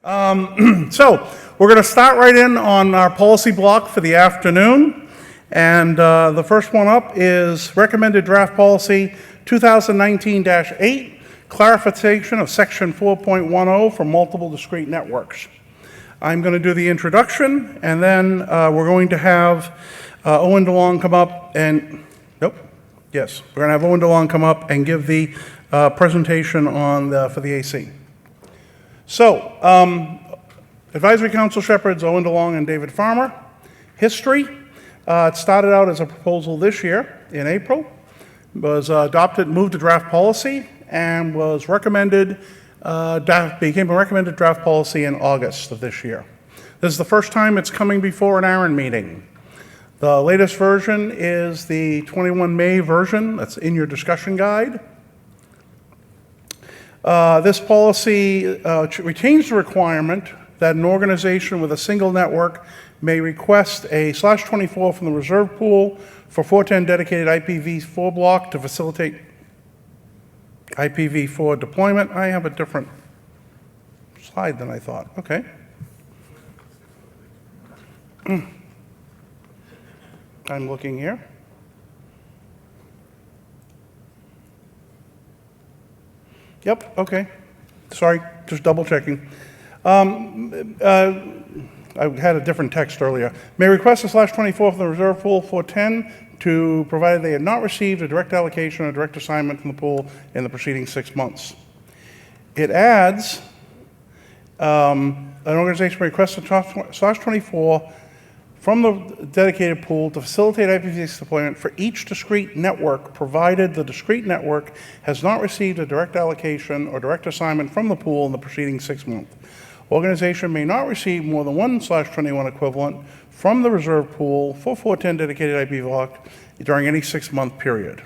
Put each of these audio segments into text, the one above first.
So we're going to start right in on our policy block for the afternoon. And the first one up is recommended draft policy 2019-8, clarification of section 4.10 for multiple discrete networks. I'm going to do the introduction, and then we're going to have Owen DeLong come up and, we're going to have Owen DeLong come up and give the presentation on for the AC. So, Advisory Council Shepherds, Owen DeLong and David Farmer. History, it started out as a proposal this year in April, was adopted, moved to draft policy, and was recommended, became a recommended draft policy in August of this year. This is the first time it's coming before an ARIN meeting. The latest version is the 21 May version that's in your discussion guide. This policy retains the requirement that an organization with a single network may request a /24 from the reserve pool for 410 dedicated IPv4 block to facilitate IPv4 deployment. I have a different slide than I thought. Okay. I'm looking here. Yep, okay. Sorry, just double checking. I had a different text earlier. May request a /24 from the reserve pool 410 to provided they had not received a direct allocation or direct assignment from the pool in the preceding 6 months. It adds an organization may request a /24 from the dedicated pool to facilitate IPv6 deployment for each discrete network, provided the discrete network has not received a direct allocation or direct assignment from the pool in the preceding 6 months. Organization may not receive more than one /21 equivalent from the reserve pool for 410 dedicated IP block during any 6-month period.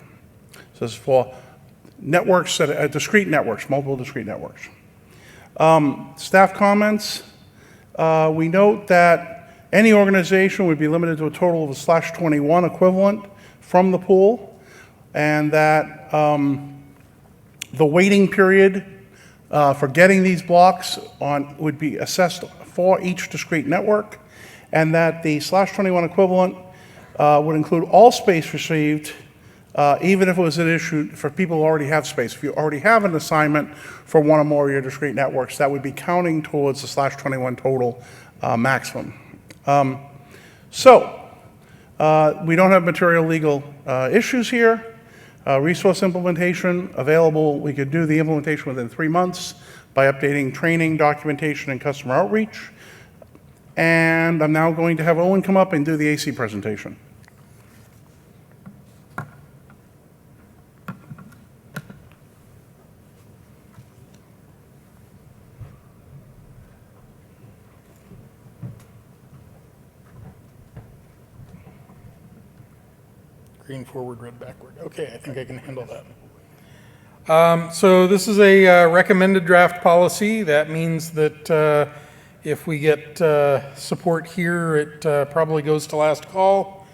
So this is for networks that are discrete networks, multiple discrete networks. Staff comments. We note that any organization would be limited to a total of a /21 equivalent from the pool, and that the waiting period for getting these blocks would be assessed for each discrete network, and that the /21 equivalent would include all space received, even if it was an issue for people who already have space. If you already have an assignment for one or more of your discrete networks, that would be counting towards the /21 total maximum. We don't have material legal issues here. Resource implementation available. We could do the implementation within 3 months by updating training, documentation, and customer outreach. And I'm now going to have Owen come up and do the AC presentation. Green forward, red backward. Okay, I think I can handle that. So this is a recommended draft policy. That means that if we get support here, it probably goes to last call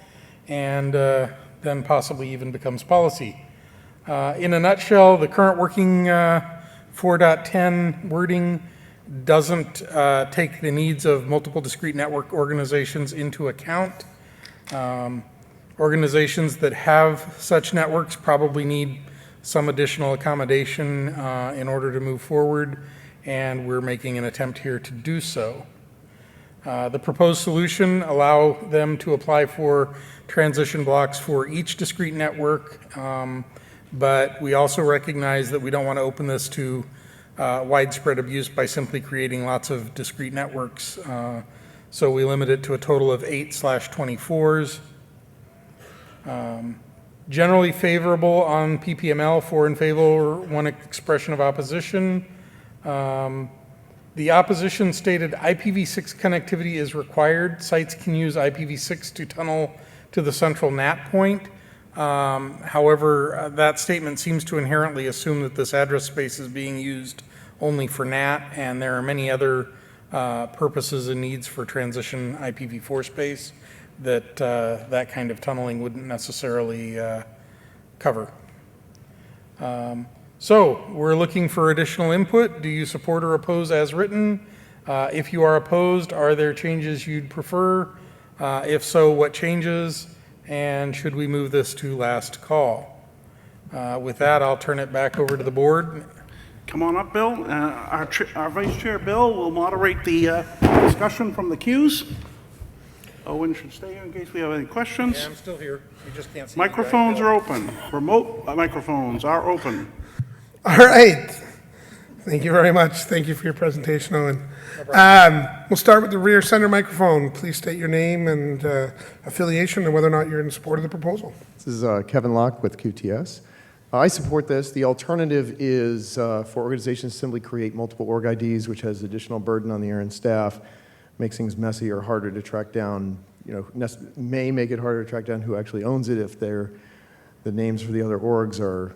and then possibly even becomes policy. In a nutshell, the current working 4.10 wording doesn't take the needs of multiple discrete network organizations into account. Organizations that have such networks probably need some additional accommodation in order to move forward, and we're making an attempt here to do so. The proposed solution allow them to apply for transition blocks for each discrete network, but we also recognize that we don't want to open this to widespread abuse by simply creating lots of discrete networks. So we limit it to a total of 8 /24s. Generally favorable on PPML, 4 in favor, 1 expression of opposition. The opposition stated IPv6 connectivity is required. Sites can use IPv6 to tunnel to the central NAT point. However, that statement seems to inherently assume that this address space is being used only for NAT, and there are many other purposes and needs for transition IPv4 space that that kind of tunneling wouldn't necessarily cover. So we're looking for additional input. Do you support or oppose as written? If you are opposed, are there changes you'd prefer? If so, what changes? And should we move this to last call? With that, I'll turn it back over to the board. Come on up, Bill. Our Vice Chair, Bill, will moderate the discussion from the queues. Owen should stay here in case we have any questions. Yeah, I'm still here. You just can't see. Microphones are open. Remote microphones are open. All right. Thank you very much. Thank you for your presentation, Owen. We'll start with the rear center microphone. Please state your name and affiliation and whether or not you're in support of the proposal. This is Kevin Locke with QTS. I support this. The alternative is for organizations to simply create multiple org IDs, which has additional burden on the ARIN staff, makes things messy or harder to track down, may make it harder to track down who actually owns it if the names for the other orgs are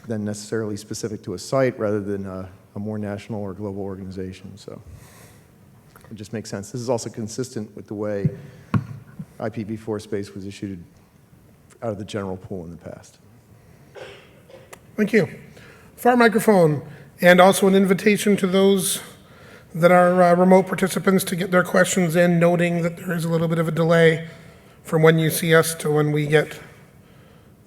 then necessarily specific to a site rather than a more national or global organization. So it just makes sense. This is also consistent with the way IPv4 space was issued out of the general pool in the past. Thank you. Far microphone, and also an invitation to those that are remote participants to get their questions in, noting that there is a little bit of a delay from when you see us to when we get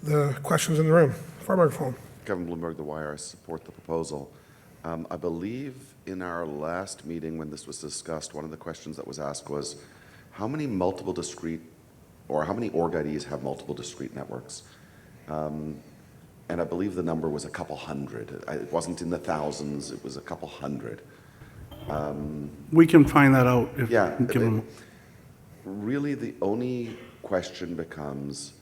the questions in the room. Far microphone. Kevin Bloomberg, The Wire. I support the proposal. I believe in our last meeting when this was discussed, one of the questions that was asked was, how many multiple discrete, or how many org IDs have multiple discrete networks? And I believe the number was a couple hundred. It wasn't in the thousands, it was a couple hundred. We can find that out. Really, the only question becomes,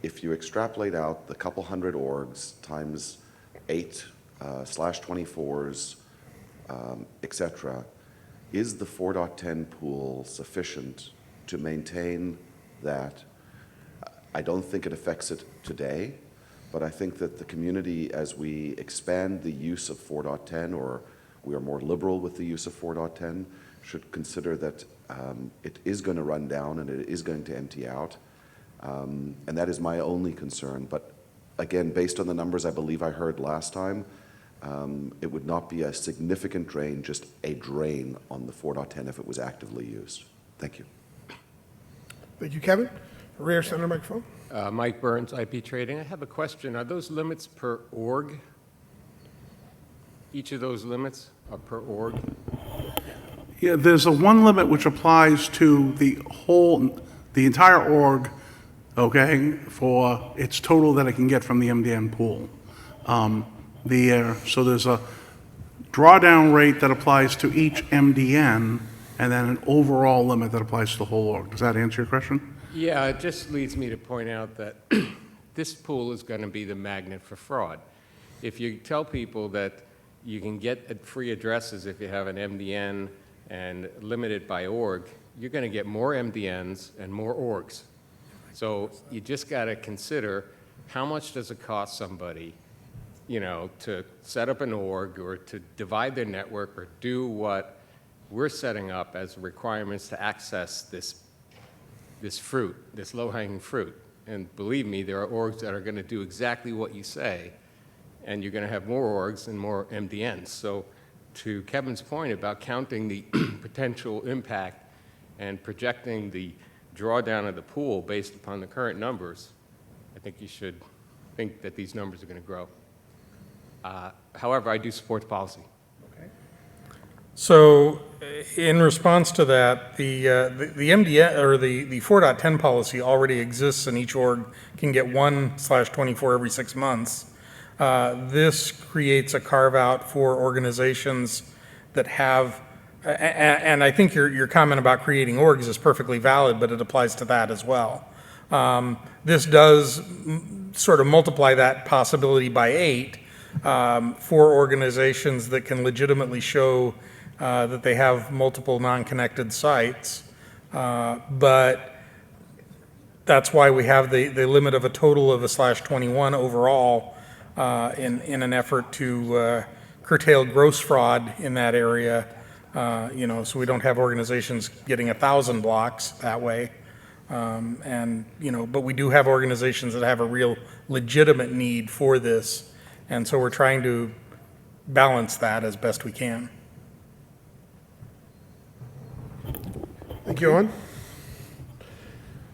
if you extrapolate out the couple hundred orgs times 8/24s, etc., is the 4.10 pool sufficient to maintain that? I don't think it affects it today, but I think that the community, as we expand the use of 4.10, or we are more liberal with the use of 4.10, should consider that it is going to run down and it is going to empty out. And that is my only concern. But again, based on the numbers I believe I heard last time, it would not be a significant drain, just a drain on the 4.10 if it was actively used. Thank you. Thank you, Kevin. Rear center microphone. Mike Burns, IP Trading. I have a question. Are those limits per org? Each of those limits are per org? Yeah, there's a one limit which applies to the entire org, okay, for its total that it can get from the MDN pool. So there's a drawdown rate that applies to each MDN, and then an overall limit that applies to the whole org. Does that answer your question? Yeah, it just leads me to point out that this pool is going to be the magnet for fraud. If you tell people that you can get free addresses if you have an MDN and limited by org, you're going to get more MDNs and more orgs. So you just got to consider how much does it cost somebody, to set up an org or to divide their network or do what we're setting up as requirements to access this fruit, this low-hanging fruit. And believe me, there are orgs that are going to do exactly what you say, and you're going to have more orgs and more MDNs. So to Kevin's point about counting the potential impact and projecting the drawdown of the pool based upon the current numbers, I think you should think that these numbers are going to grow. However, I do support the policy. So in response to that, the MDN or the 4.10 policy already exists, and each org can get 1/24 every 6 months. This creates a carve out for organizations that have, and I think your comment about creating orgs is perfectly valid, but it applies to that as well. This does sort of multiply that possibility by 8 for organizations that can legitimately show that they have multiple non-connected sites, but that's why we have the limit of a total of a /21 overall in an effort to curtail gross fraud in that area, so we don't have organizations getting 1,000 blocks that way. But we do have organizations that have a real legitimate need for this, and so we're trying to balance that as best we can. Thank you, Owen.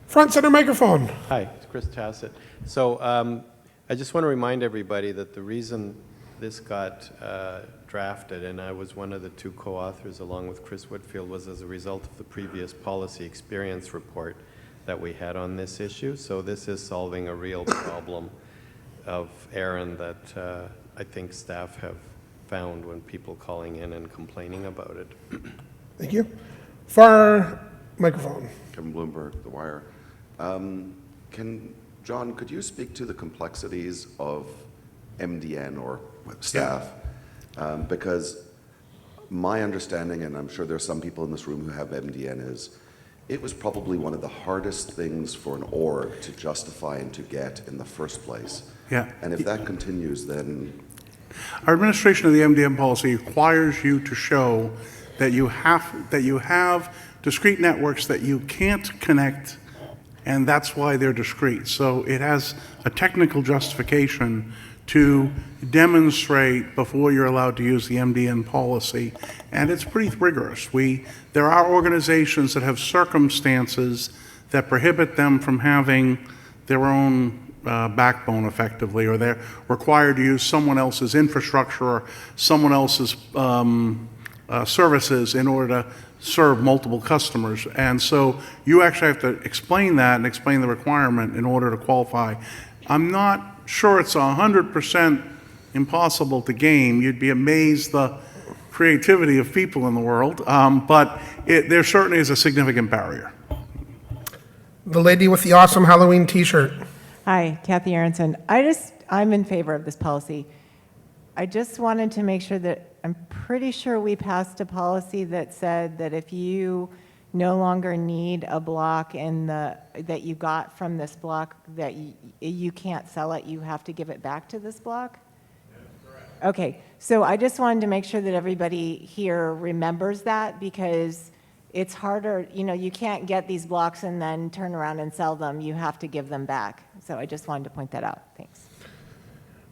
Front center microphone. Hi, it's Chris Tassett. So I just want to remind everybody that the reason this got drafted, and I was one of the two co-authors along with Chris Whitfield, was as a result of the previous policy experience report that we had on this issue. So this is solving a real problem of ARIN that I think staff have found when people calling in and complaining about it. Thank you. Far microphone. Kevin Bloomberg, The Wire. John, could you speak to the complexities of MDN or staff? Because my understanding, and I'm sure there are some people in this room who have MDN, is it was probably one of the hardest things for an org to justify and to get in the first place. Yeah. And if that continues, then Our administration of the MDM policy requires you to show that you have discrete networks that you can't connect, and that's why they're discrete. So it has a technical justification to demonstrate before you're allowed to use the MDN policy, and it's pretty rigorous. There are organizations that have circumstances that prohibit them from having their own backbone effectively, or they're required to use someone else's infrastructure or someone else's services in order to serve multiple customers. And so you actually have to explain that and explain the requirement in order to qualify. I'm not sure it's 100% impossible to game. You'd be amazed the creativity of people in the world, but there certainly is a significant barrier. The lady with the awesome Halloween t-shirt. Hi, Kathy Aronson. I'm in favor of this policy. I just wanted to make sure that, I'm pretty sure we passed a policy that said that if you no longer need a block that you got from this block, that you can't sell it, you have to give it back to this block? Yes, correct. Okay, so I just wanted to make sure that everybody here remembers that, because it's harder, you can't get these blocks and then turn around and sell them. You have to give them back. So I just wanted to point that out. Thanks.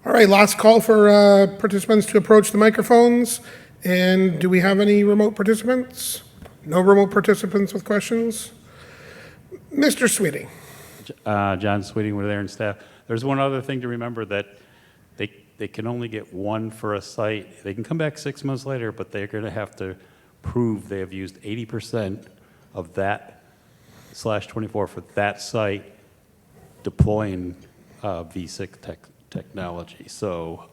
All right, last call for participants to approach the microphones. And do we have any remote participants? No remote participants with questions? Mr. Sweeting. John Sweeting with ARIN staff. There's one other thing to remember, that they can only get one for a site. They can come back 6 months later, but they're going to have to prove they have used 80% of that /24 for that site deploying V6 technology. So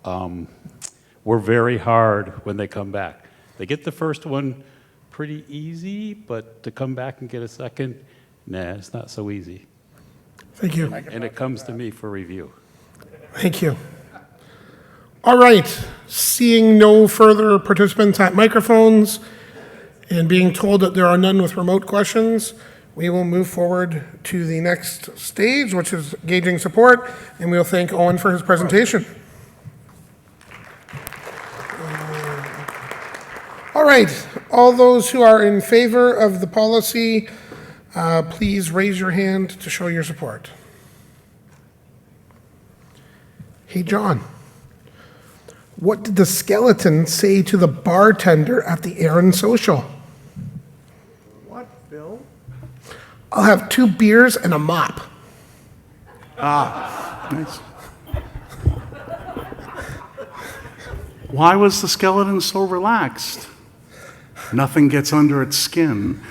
we're very hard when they come back. They get the first one pretty easy, but to come back and get a second, nah, it's not so easy. Thank you. And it comes to me for review. Thank you. All right, seeing no further participants at microphones and being told that there are none with remote questions, we will move forward to the next stage, which is gauging support, and we'll thank Owen for his presentation. All right, all those who are in favor of the policy, please raise your hand to show your support. Hey, John, what did the skeleton say to the bartender at the ARIN social? What, Bill? I'll have 2 beers and a mop. Nice. Why was the skeleton so relaxed? Nothing gets under its skin.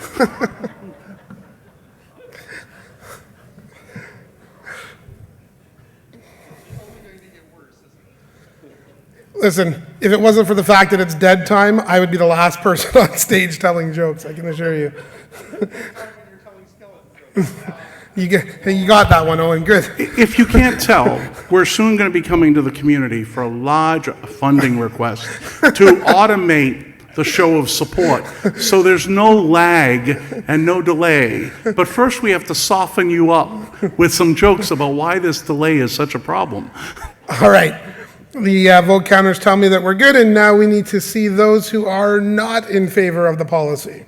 Listen, if it wasn't for the fact that it's dead time, I would be the last person on stage telling jokes, I can assure you. You got that one, Owen, good. If you can't tell, we're soon going to be coming to the community for a large funding request to automate the show of support. So there's no lag and no delay. But first we have to soften you up with some jokes about why this delay is such a problem. All right, the vote counters tell me that we're good, and now we need to see those who are not in favor of the policy.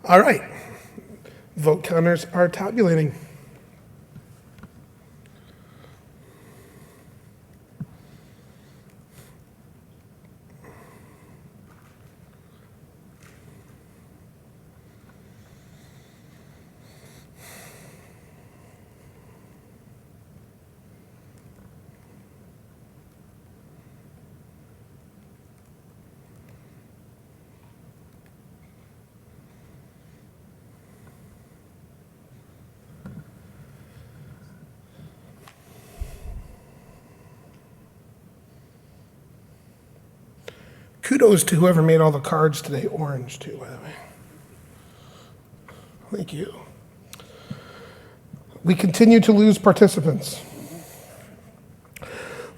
All right, vote counters are tabulating. Kudos to whoever made all the cards today orange too, by the way. Thank you. We continue to lose participants.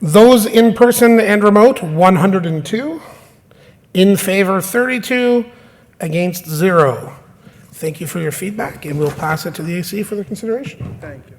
Those in person and remote, 102. In favor, 32. Against, 0. Thank you for your feedback, and we'll pass it to the AC for their consideration. Thank you.